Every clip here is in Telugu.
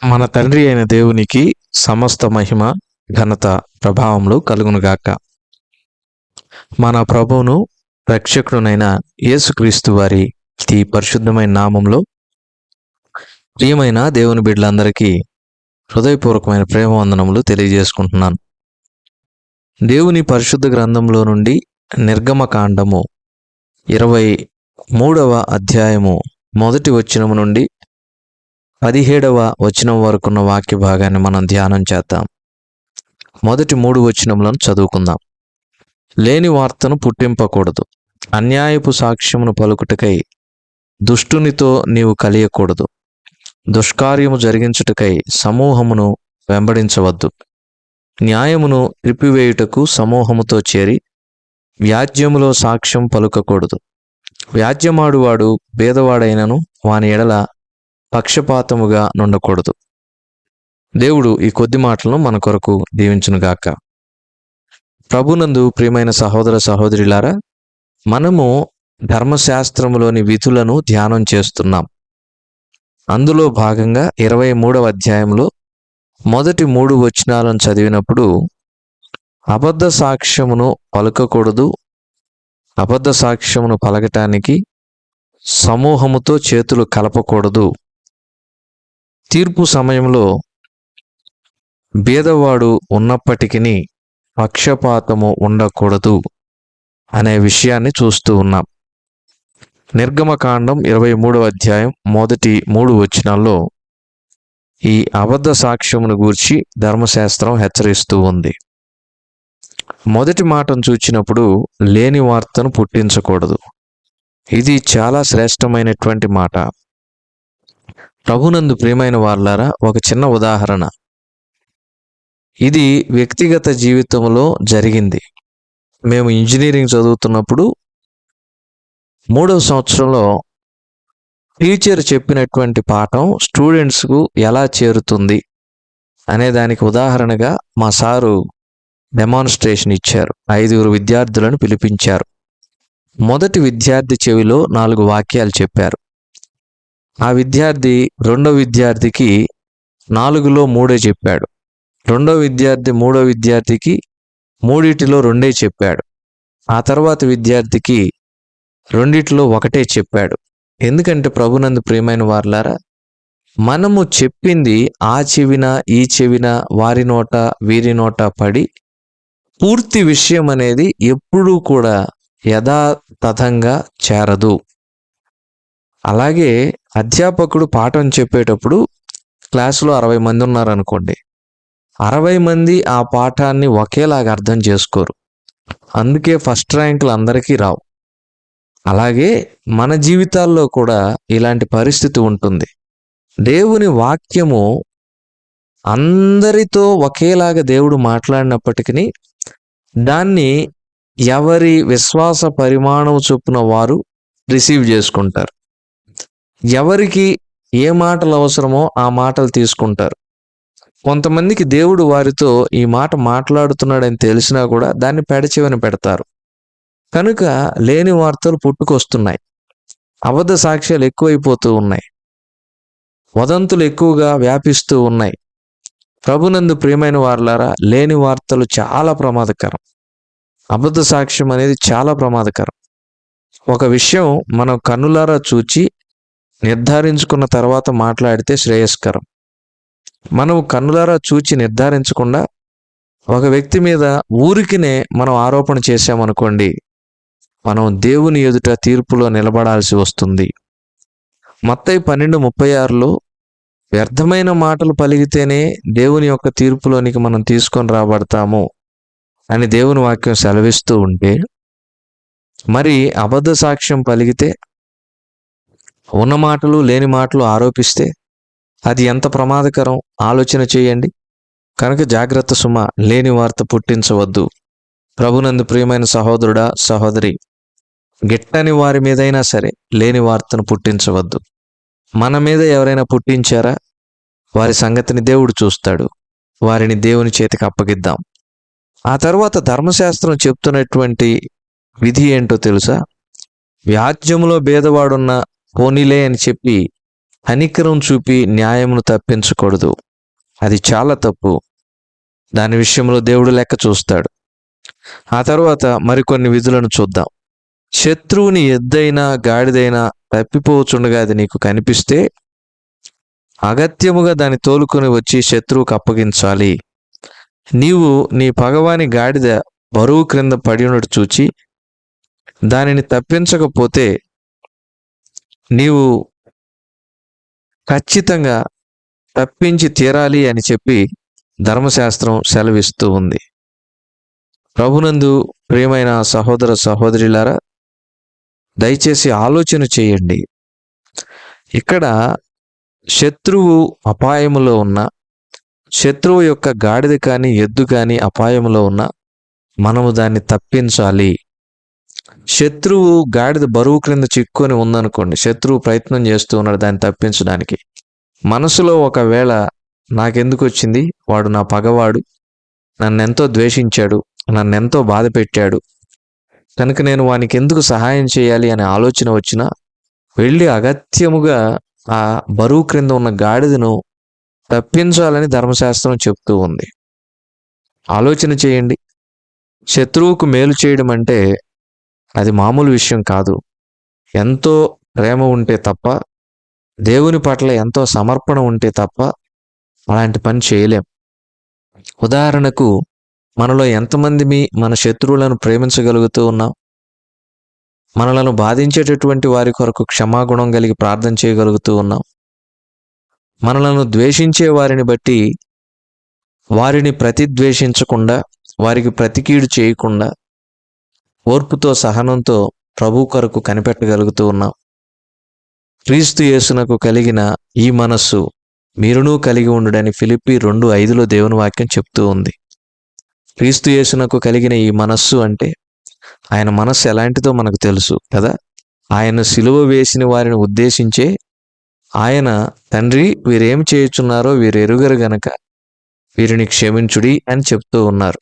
మన తండ్రి అయిన దేవునికి సమస్త మహిమ, ఘనత, ప్రభావములు కలుగునుగాక. మన ప్రభువును రక్షకుడునైన యేసుక్రీస్తు వారి ఈ పరిశుద్ధమైన నామంలో ప్రియమైన దేవుని బిడ్డలందరికీ హృదయపూర్వకమైన ప్రేమ వందనములు తెలియజేసుకుంటున్నాను. దేవుని పరిశుద్ధ గ్రంథంలో నుండి నిర్గమకాండము 23వ అధ్యాయము మొదటి వచనము నుండి 17వ వచనం వరకున్న వాక్య భాగాన్ని మనం ధ్యానం చేద్దాం. మొదటి 3 వచనములను చదువుకుందాం. లేని వార్తను పుట్టింపకూడదు, అన్యాయపు సాక్ష్యమును పలుకుటకై దుష్టునితో నీవు కలియకూడదు, దుష్కార్యము జరిగించుటకై సమూహమును వెంబడించవద్దు, న్యాయమును త్రిప్పివేయుటకు సమూహముతో చేరి వ్యాజ్యములో సాక్ష్యం పలుకకూడదు. వ్యాజ్యమాడువాడు భేదవాడైనను వాని ఎడల పక్షపాతముగా నుండకూడదు. దేవుడు ఈ కొద్ది మాటలను మన కొరకు దీవించునుగాక. ప్రభునందు ప్రియమైన సహోదర సహోదరులారా, మనము ధర్మశాస్త్రములోని విధులను ధ్యానం చేస్తున్నాం. అందులో భాగంగా 23వ అధ్యాయంలో మొదటి 3 వచనాలను చదివినప్పుడు అబద్ధ సాక్ష్యమును పలకకూడదు, అబద్ధ సాక్ష్యమును పలకటానికి సమూహముతో చేతులు కలపకూడదు, తీర్పు సమయంలో భేదవాడు ఉన్నప్పటికీ పక్షపాతము ఉండకూడదు అనే విషయాన్ని చూస్తూ ఉన్నాం. నిర్గమకాండం 23వ అధ్యాయం మొదటి 3 వచనాల్లో ఈ అబద్ధ సాక్ష్యమును గూర్చి ధర్మశాస్త్రం హెచ్చరిస్తూ ఉంది. మొదటి మాటను చూచినప్పుడు లేని వార్తను పుట్టించకూడదు. ఇది చాలా శ్రేష్టమైనటువంటి మాట. ప్రభునందు ప్రియమైన వారలారా, ఒక చిన్న ఉదాహరణ. ఇది వ్యక్తిగత జీవితంలో జరిగింది. మేము ఇంజనీరింగ్ చదువుతున్నప్పుడు 3వ సంవత్సరంలో టీచర్ చెప్పినటువంటి పాఠం స్టూడెంట్స్కు ఎలా చేరుతుంది అనే దానికి ఉదాహరణగా మా సారు డెమాన్స్ట్రేషన్ ఇచ్చారు. 5 విద్యార్థులను పిలిపించారు. మొదటి విద్యార్థి చెవిలో 4 వాక్యాలు చెప్పారు. ఆ విద్యార్థి రెండో విద్యార్థికి 4లో 3 చెప్పాడు. రెండో విద్యార్థి మూడో విద్యార్థికి 3లో 2 చెప్పాడు. ఆ తర్వాత విద్యార్థికి 2లో 1 చెప్పాడు. ఎందుకంటే ప్రభునందు ప్రియమైన వారలారా, మనము చెప్పింది ఆ చెవిన ఈ చెవిన వారి నోట వీరి నోట పడి పూర్తి విషయం అనేది ఎప్పుడూ కూడా యథాతథంగా చేరదు. అలాగే అధ్యాపకుడు పాఠం చెప్పేటప్పుడు క్లాసులో 60 మంది ఉన్నారనుకోండి, 60 మంది ఆ పాఠాన్ని ఒకేలాగా అర్థం చేసుకోరు. అందుకే ఫస్ట్ ర్యాంకులు అందరికీ రావు. అలాగే మన జీవితాల్లో కూడా ఇలాంటి పరిస్థితి ఉంటుంది. దేవుని వాక్యము అందరితో ఒకేలాగా దేవుడు మాట్లాడినప్పటికీ దాన్ని ఎవరి విశ్వాస పరిమాణం చొప్పున వారు రిసీవ్ చేసుకుంటారు. ఎవరికి ఏ మాటలు అవసరమో ఆ మాటలు తీసుకుంటారు. కొంతమందికి దేవుడు వారితో ఈ మాట మాట్లాడుతున్నాడని తెలిసినా కూడా దాన్ని పెడచెవిన పెడతారు. కనుక లేని వార్తలు పుట్టుకొస్తున్నాయి. అబద్ధ సాక్ష్యాలు ఎక్కువైపోతూ ఉన్నాయి. వదంతులు ఎక్కువగా వ్యాపిస్తూ ఉన్నాయి. ప్రభునందు ప్రియమైన వారలారా, లేని వార్తలు చాలా ప్రమాదకరం. అబద్ధ సాక్ష్యం అనేది చాలా ప్రమాదకరం. ఒక విషయం మనం కన్నులారా చూచి నిర్ధారించుకున్న తర్వాత మాట్లాడితే శ్రేయస్కరం. మనం కన్నులారా చూచి నిర్ధారించకుండా ఒక వ్యక్తి మీద ఊరికినే మనం ఆరోపణ చేశామనుకోండి, మనం దేవుని ఎదుట తీర్పులో నిలబడాల్సి వస్తుంది. మత్తయి 12:36లో వ్యర్థమైన మాటలు పలికితేనే దేవుని యొక్క తీర్పులోనికి మనం తీసుకొని రాబడతాము అని దేవుని వాక్యం సెలవిస్తూ ఉంటే, మరి అబద్ధ సాక్ష్యం పలికితే, ఉన్న మాటలు లేని మాటలు ఆరోపిస్తే అది ఎంత ప్రమాదకరం ఆలోచన చేయండి. కనుక జాగ్రత్త సుమ, లేని వార్త పుట్టించవద్దు. ప్రభునందు ప్రియమైన సహోదరుడా సహోదరి, గిట్టని వారి మీదైనా సరే లేని వార్తను పుట్టించవద్దు. మన మీద ఎవరైనా పుట్టించారా, వారి సంగతిని దేవుడు చూస్తాడు. వారిని దేవుని చేతికి అప్పగిద్దాం. ఆ తర్వాత ధర్మశాస్త్రం చెప్తున్నటువంటి విధి ఏంటో తెలుసా? వ్యాజ్యములో భేదవాడున్న పోనీలే అని చెప్పి కనికరం చూపి న్యాయమును తప్పించకూడదు. అది చాలా తప్పు. దాని విషయంలో దేవుడు లెక్క చూస్తాడు. ఆ తర్వాత మరికొన్ని విధులను చూద్దాం. శత్రువుని ఎద్దైనా గాడిదైనా తప్పిపోవచ్చుండగా అది నీకు కనిపిస్తే అగత్యముగా దాన్ని తోలుకొని వచ్చి శత్రువుకు అప్పగించాలి. నీవు నీ పగవాని గాడిద బరువు క్రింద పడి ఉన్నట్టు చూచి దానిని తప్పించకపోతే నీవు ఖచ్చితంగా తప్పించి తీరాలి అని చెప్పి ధర్మశాస్త్రం సెలవిస్తూ ఉంది. ప్రభునందు ప్రియమైన సహోదర సహోదరులారా, దయచేసి ఆలోచన చేయండి. ఇక్కడ శత్రువు అపాయములో ఉన్న, శత్రువు యొక్క గాడిద కానీ ఎద్దు కానీ అపాయములో ఉన్న మనము దాన్ని తప్పించాలి. శత్రువు గాడిద బరువు క్రింద చిక్కుని ఉందనుకోండి, శత్రువు ప్రయత్నం చేస్తూ ఉన్నాడు దాన్ని తప్పించడానికి. మనసులో ఒకవేళ నాకెందుకు వచ్చింది, వాడు నా పగవాడు, నన్నెంతో ద్వేషించాడు, నన్నెంతో బాధ పెట్టాడు కనుక నేను వానికి ఎందుకు సహాయం చేయాలి అనే ఆలోచన వచ్చినా వెళ్ళి అగత్యముగా ఆ బరువు క్రింద ఉన్న గాడిదను తప్పించాలని ధర్మశాస్త్రం చెప్తూ ఉంది. ఆలోచన చేయండి. శత్రువుకు మేలు చేయడం అంటే అది మామూలు విషయం కాదు. ఎంతో ప్రేమ ఉంటే తప్ప, దేవుని పట్ల ఎంతో సమర్పణ ఉంటే తప్ప అలాంటి పని చేయలేం. ఉదాహరణకు మనలో ఎంతమంది మన శత్రువులను ప్రేమించగలుగుతూ ఉన్నాం? మనలను బాధించేటటువంటి వారి కొరకు క్షమాగుణం కలిగి ప్రార్థన చేయగలుగుతూ ఉన్నాం? మనలను ద్వేషించే వారిని బట్టి వారిని ప్రతిద్వేషించకుండా, వారికి ప్రతికీడు చేయకుండా ఓర్పుతో సహనంతో ప్రభు కొరకు కనిపెట్టగలుగుతూ ఉన్నాం. క్రీస్తు యేసునకు కలిగిన ఈ మనస్సు మీరునూ కలిగి ఉండుడని ఫిలిప్పీ 2:5 దేవుని వాక్యం చెప్తూ ఉంది. క్రీస్తు యేసునకు కలిగిన ఈ మనస్సు అంటే ఆయన మనస్సు ఎలాంటిదో మనకు తెలుసు కదా. ఆయన సిలువ వేసిన వారిని ఉద్దేశించే ఆయన, తండ్రి వీరేం చేయుచున్నారో వీరు ఎరుగరు గనక వీరిని క్షమించుడి అని చెప్తూ ఉన్నారు.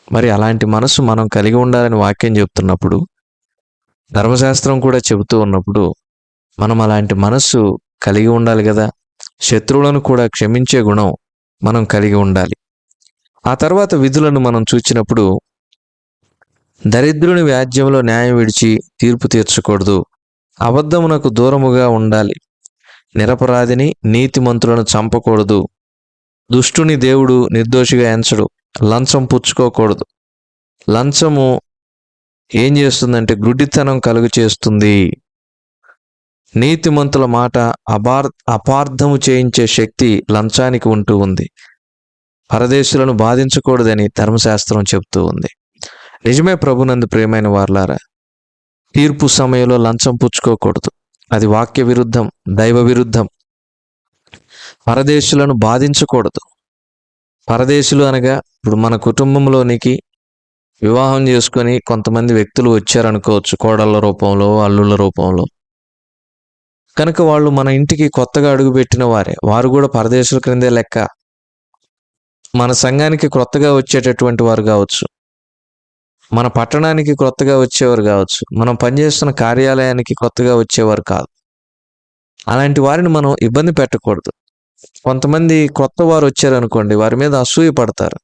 మరి అలాంటి మనస్సు మనం కలిగి ఉండాలని వాక్యం చెప్తున్నప్పుడు, ధర్మశాస్త్రం కూడా చెబుతూ ఉన్నప్పుడు మనం అలాంటి మనస్సు కలిగి ఉండాలి కదా. శత్రువులను కూడా క్షమించే గుణం మనం కలిగి ఉండాలి. ఆ తర్వాత విధులను మనం చూచినప్పుడు, దరిద్రుని వ్యాజ్యంలో న్యాయం విడిచి తీర్పు తీర్చకూడదు, అబద్ధమునకు దూరముగా ఉండాలి, నిరపరాధిని నీతిమంతులను చంపకూడదు, దుష్టుని దేవుడు నిర్దోషిగా ఎంచడు, లంచం పుచ్చుకోకూడదు. లంచము ఏం చేస్తుందంటే గుడ్డితనం కలుగు చేస్తుంది. నీతిమంతుల మాట అపార్థము చేయించే శక్తి లంచానికి ఉంటూ ఉంది. పరదేశులను బాధించకూడదని ధర్మశాస్త్రం చెప్తూ ఉంది. నిజమే ప్రభునందు ప్రియమైన వారలారా, తీర్పు సమయంలో లంచం పుచ్చుకోకూడదు. అది వాక్య విరుద్ధం, దైవ విరుద్ధం. పరదేశులను బాధించకూడదు. పరదేశులు అనగా ఇప్పుడు మన కుటుంబంలోనికి వివాహం చేసుకొని కొంతమంది వ్యక్తులు వచ్చారనుకోవచ్చు, కోడళ్ళ రూపంలో, అల్లుళ్ళ రూపంలో. కనుక వాళ్ళు మన ఇంటికి కొత్తగా అడుగుపెట్టిన వారే, వారు కూడా పరదేశుల క్రిందే లెక్క. మన సంఘానికి కొత్తగా వచ్చేటటువంటి వారు కావచ్చు, మన పట్టణానికి కొత్తగా వచ్చేవారు కావచ్చు, మనం పనిచేస్తున్న కార్యాలయానికి కొత్తగా వచ్చేవారు కాదు. అలాంటి వారిని మనం ఇబ్బంది పెట్టకూడదు. కొంతమంది కొత్త వారు వచ్చారనుకోండి, వారి మీద అసూయ పడతారు,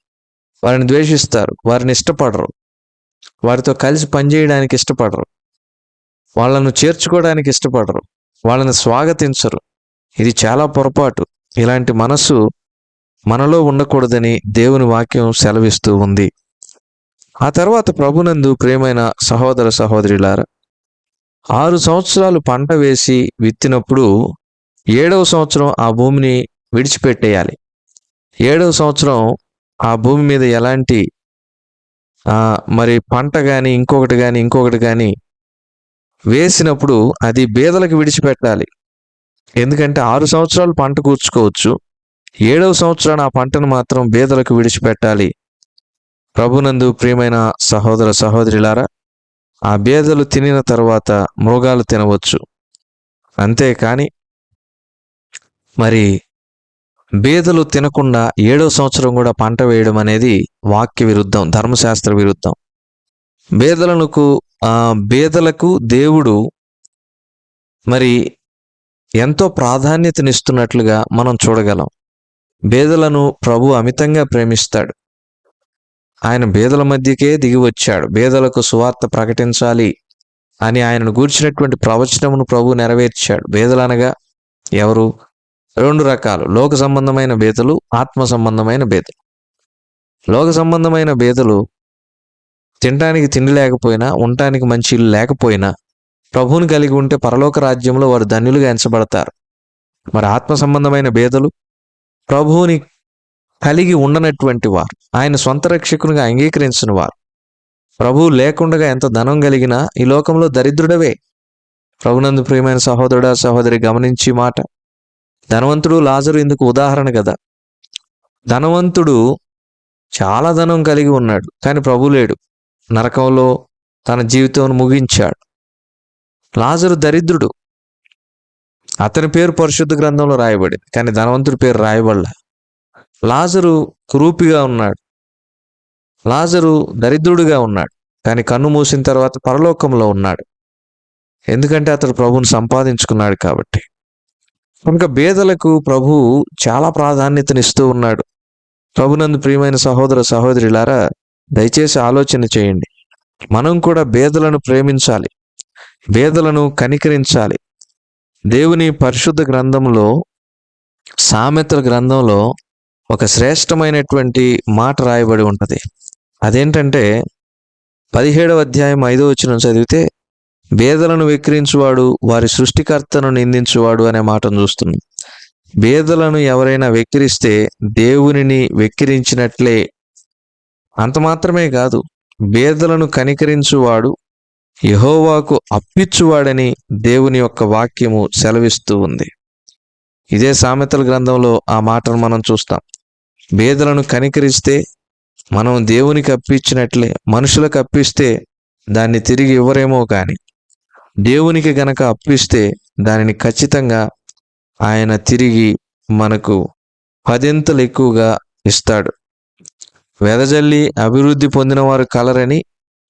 వారిని ద్వేషిస్తారు, వారిని ఇష్టపడరు, వారితో కలిసి పనిచేయడానికి ఇష్టపడరు, వాళ్ళను చేర్చుకోవడానికి ఇష్టపడరు, వాళ్ళని స్వాగతించరు. ఇది చాలా పొరపాటు. ఇలాంటి మనసు మనలో ఉండకూడదని దేవుని వాక్యం సెలవిస్తూ ఉంది. ఆ తర్వాత ప్రభునందు ప్రియమైన సహోదర సహోదరులారా, 6 సంవత్సరాలు పంట వేసి విత్తినప్పుడు 7వ సంవత్సరం ఆ భూమిని విడిచిపెట్టేయాలి. 7వ సంవత్సరం ఆ భూమి మీద ఎలాంటి మరి పంట కానీ ఇంకొకటి కానీ వేసినప్పుడు అది బీదలకు విడిచిపెట్టాలి. ఎందుకంటే 6 సంవత్సరాలు పంట కూర్చుకోవచ్చు, 7వ సంవత్సరాన్ని ఆ పంటను మాత్రం బీదలకు విడిచిపెట్టాలి. ప్రభునందు ప్రియమైన సహోదర సహోదరులారా, ఆ బీదలు తినిన తర్వాత మృగాలు తినవచ్చు. అంతేకాని మరి బీదలు తినకుండా 7వ సంవత్సరం కూడా పంట వేయడం అనేది వాక్య విరుద్ధం, ధర్మశాస్త్ర విరుద్ధం. బీదలకు దేవుడు మరి ఎంతో ప్రాధాన్యతనిస్తున్నట్లుగా మనం చూడగలం. బేదలను ప్రభు అమితంగా ప్రేమిస్తాడు. ఆయన బేదల మధ్యకే దిగి వచ్చాడు. బేదలకు సువార్త ప్రకటించాలి అని ఆయనను గూర్చినటువంటి ప్రవచనమును ప్రభు నెరవేర్చాడు. బేదలనగా ఎవరు? 2 రకాలు: లోక సంబంధమైన బేదలు, ఆత్మ సంబంధమైన బేదలు. లోక సంబంధమైన బేదలు తినటానికి తిండి లేకపోయినా, ఉండటానికి మంచి ఇల్లు లేకపోయినా ప్రభువుని కలిగి ఉంటే పరలోక రాజ్యంలో వారు ధన్యులుగా ఎంచబడతారు. మరి ఆత్మ సంబంధమైన బేదలు ప్రభువుని కలిగి ఉండనటువంటి వారు, ఆయన సొంత రక్షకునిగా అంగీకరించిన వారు. ప్రభువు లేకుండా ఎంత ధనం కలిగినా ఈ లోకంలో దరిద్రుడవే. ప్రభునందు ప్రియమైన సహోదరుడా సహోదరి, గమనించి మాట. ధనవంతుడు లాజరు ఇందుకు ఉదాహరణ కదా. ధనవంతుడు చాలా ధనం కలిగి ఉన్నాడు, కానీ ప్రభు లేడు. నరకంలో తన జీవితం ముగించాడు. లాజరు దరిద్రుడు, అతని పేరు పరిశుద్ధ గ్రంథంలో రాయబడింది, కానీ ధనవంతుడి పేరు రాయబడలే. లాజరు కురూపిగా ఉన్నాడు, లాజరు దరిద్రుడిగా ఉన్నాడు, కానీ కన్ను మూసిన తర్వాత పరలోకంలో ఉన్నాడు. ఎందుకంటే అతడు ప్రభువుని సంపాదించుకున్నాడు కాబట్టి. కనుక బేదలకు ప్రభు చాలా ప్రాధాన్యతనిస్తూ ఉన్నాడు. ప్రభునందు ప్రియమైన సహోదర సహోదరులారా, దయచేసి ఆలోచన చేయండి. మనం కూడా బేదలను ప్రేమించాలి, బేదలను కనికరించాలి. దేవుని పరిశుద్ధ గ్రంథంలో, సామెతల గ్రంథంలో ఒక శ్రేష్టమైనటువంటి మాట రాయబడి ఉంటుంది. అదేంటంటే 17వ అధ్యాయం 5వ వచనం చదివితే, బేదలను వెక్కిరించువాడు వారి సృష్టికర్తను నిందించువాడు అనే మాటను చూస్తున్నాం. బేదలను ఎవరైనా వెక్కిరిస్తే దేవునిని వెక్కిరించినట్లే. అంత మాత్రమే కాదు, బేదలను కనికరించువాడు యెహోవాకు అప్పిచ్చువాడని దేవుని యొక్క వాక్యము సెలవిస్తూ ఉంది. ఇదే సామెతల గ్రంథంలో ఆ మాటను మనం చూస్తాం. బేదలను కనికరిస్తే మనం దేవునికి అప్పించినట్లే. మనుషులకు అప్పిస్తే దాన్ని తిరిగి ఇవ్వరేమో, కానీ దేవునికి గనక అప్పిస్తే దానిని ఖచ్చితంగా ఆయన తిరిగి మనకు 10 ఎక్కువగా ఇస్తాడు. వెదజల్లి అభివృద్ధి పొందిన వారు కలరని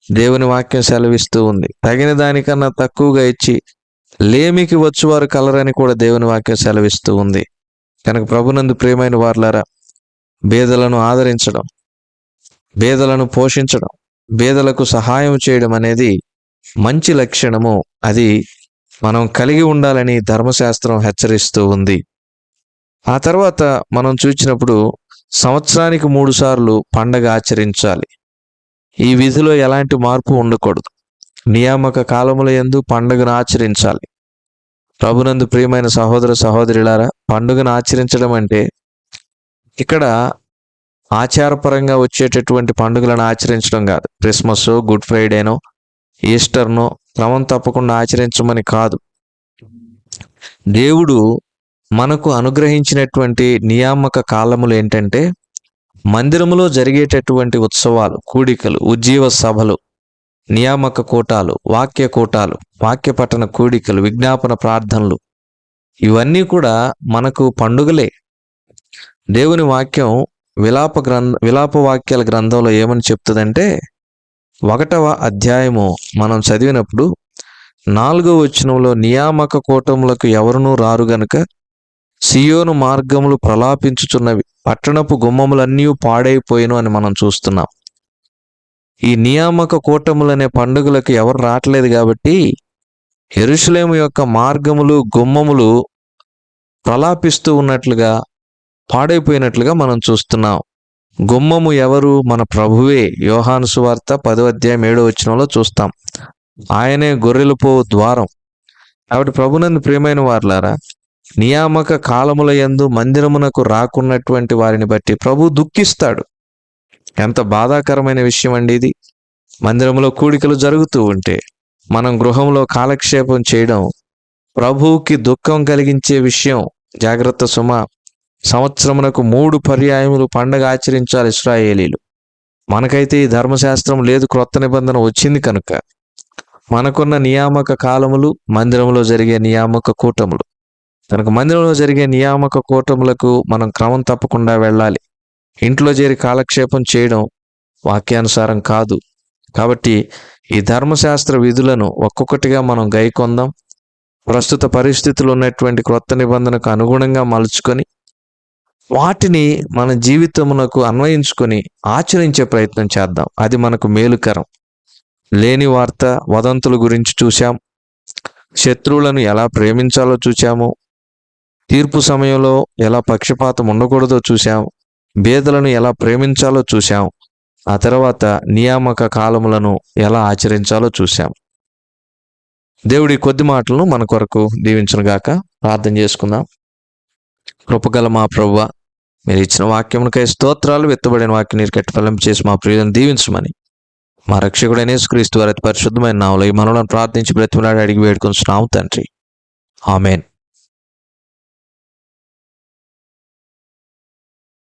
దేవుని వాక్యం సెలవిస్తూ ఉంది. తగిన దానికన్నా తక్కువగా ఇచ్చి లేమికి వచ్చువారు కలరని కూడా దేవుని వాక్యం సెలవిస్తూ ఉంది. కనుక ప్రభునందు ప్రియమైన వారులారా, బేదలను ఆదరించడం, బేదలను పోషించడం, బేదలకు సహాయం చేయడం అనేది మంచి లక్షణము. అది మనం కలిగి ఉండాలని ధర్మశాస్త్రం హెచ్చరిస్తూ ఉంది. ఆ తర్వాత మనం చూసినప్పుడు సంవత్సరానికి 3 సార్లు పండగ ఆచరించాలి. ఈ విధిలో ఎలాంటి మార్పు ఉండకూడదు. నియామక కాలముల యందు పండుగను ఆచరించాలి. ప్రభునందు ప్రియమైన సహోదర సహోదరులారా, పండుగను ఆచరించడం అంటే ఇక్కడ ఆచారపరంగా వచ్చేటటువంటి పండుగలను ఆచరించడం కాదు. క్రిస్మస్, గుడ్ ఫ్రైడేనో, ఈస్టర్నో క్రమం తప్పకుండా ఆచరించమని కాదు. దేవుడు మనకు అనుగ్రహించినటువంటి నియామక కాలములు ఏంటంటే, మందిరములో జరిగేటటువంటి ఉత్సవాలు, కూడికలు, ఉజ్జీవ సభలు, నియామక కూటాలు, వాక్య కూటాలు, వాక్య పఠన కూడికలు, విజ్ఞాపన ప్రార్థనలు, ఇవన్నీ కూడా మనకు పండుగలే. దేవుని వాక్యం విలాప వాక్యాల గ్రంథంలో ఏమని చెప్తుందంటే, 1వ అధ్యాయము మనం చదివినప్పుడు 4వ వచనంలో, నియామక కూటములకు ఎవరునూ రారు గనుక సియోను మార్గములు ప్రలాపించుచున్నవి, పట్టణపు గుమ్మములన్నీ పాడైపోయిను అని మనం చూస్తున్నాం. ఈ నియామక కూటములనే పండుగలకు ఎవరు రావట్లేదు కాబట్టి యెరూషలేము యొక్క మార్గములు, గుమ్మములు ప్రలాపిస్తూ ఉన్నట్లుగా, పాడైపోయినట్లుగా మనం చూస్తున్నాం. గుమ్మము ఎవరు? మన ప్రభువే. యోహాను సువార్త 10వ అధ్యాయం 7వ వచనంలో చూస్తాం. ఆయనే గొర్రెలు పో ద్వారం. కాబట్టి ప్రభునందు ప్రియమైన వారులారా, నియామక కాలముల యందు మందిరమునకు రాకున్నటువంటి వారిని బట్టి ప్రభు దుఃఖిస్తాడు. ఎంత బాధాకరమైన విషయం అండి ఇది. మందిరంలో కూడికలు జరుగుతూ ఉంటే మనం గృహంలో కాలక్షేపం చేయడం ప్రభువుకి దుఃఖం కలిగించే విషయం. జాగ్రత్త సుమ. సంవత్సరమునకు 3 పర్యాయములు పండగ ఆచరించాలి ఇశ్రాయేలీలు. మనకైతే ఈ ధర్మశాస్త్రం లేదు, క్రొత్త నిబంధన వచ్చింది కనుక మనకున్న నియామక కాలములు మందిరంలో జరిగే నియామక కూటములు. కనుక మందిరంలో జరిగే నియామక కూటములకు మనం క్రమం తప్పకుండా వెళ్ళాలి. ఇంట్లో చేరి కాలక్షేపం చేయడం వాక్యానుసారం కాదు. కాబట్టి ఈ ధర్మశాస్త్ర విధులను ఒక్కొక్కటిగా మనం గైకొందాం. ప్రస్తుత పరిస్థితులు ఉన్నటువంటి క్రొత్త నిబంధనకు అనుగుణంగా మలుచుకొని వాటిని మన జీవితమునకు అన్వయించుకొని ఆచరించే ప్రయత్నం చేద్దాం. అది మనకు మేలుకరం. లేని వార్త వదంతుల గురించి చూశాం. శత్రువులను ఎలా ప్రేమించాలో చూశాము. తీర్పు సమయంలో ఎలా పక్షపాతం ఉండకూడదో చూశాం. బేదలను ఎలా ప్రేమించాలో చూశాం. ఆ తర్వాత నియామక కాలములను ఎలా ఆచరించాలో చూశాం. దేవుడి కొద్ది మాటలను మన కొరకు దీవించునుగాక. ప్రార్థన చేసుకుందాం. కృపగల మా ప్రభువా, మీరు ఇచ్చిన వాక్యమునకై స్తోత్రాలు. విత్తబడిన వాక్యం నీరు కట్టి ఫలం చేసి మా ప్రియులను దీవించమని మా రక్షకుడైన యేసుక్రీస్తు వారి అతి పరిశుద్ధమైన నామములో ఈ మనవులను ప్రార్థించి బ్రతిమలాడి అడిగి వేడుకొంచున్నాము తండ్రి. ఆమేన్.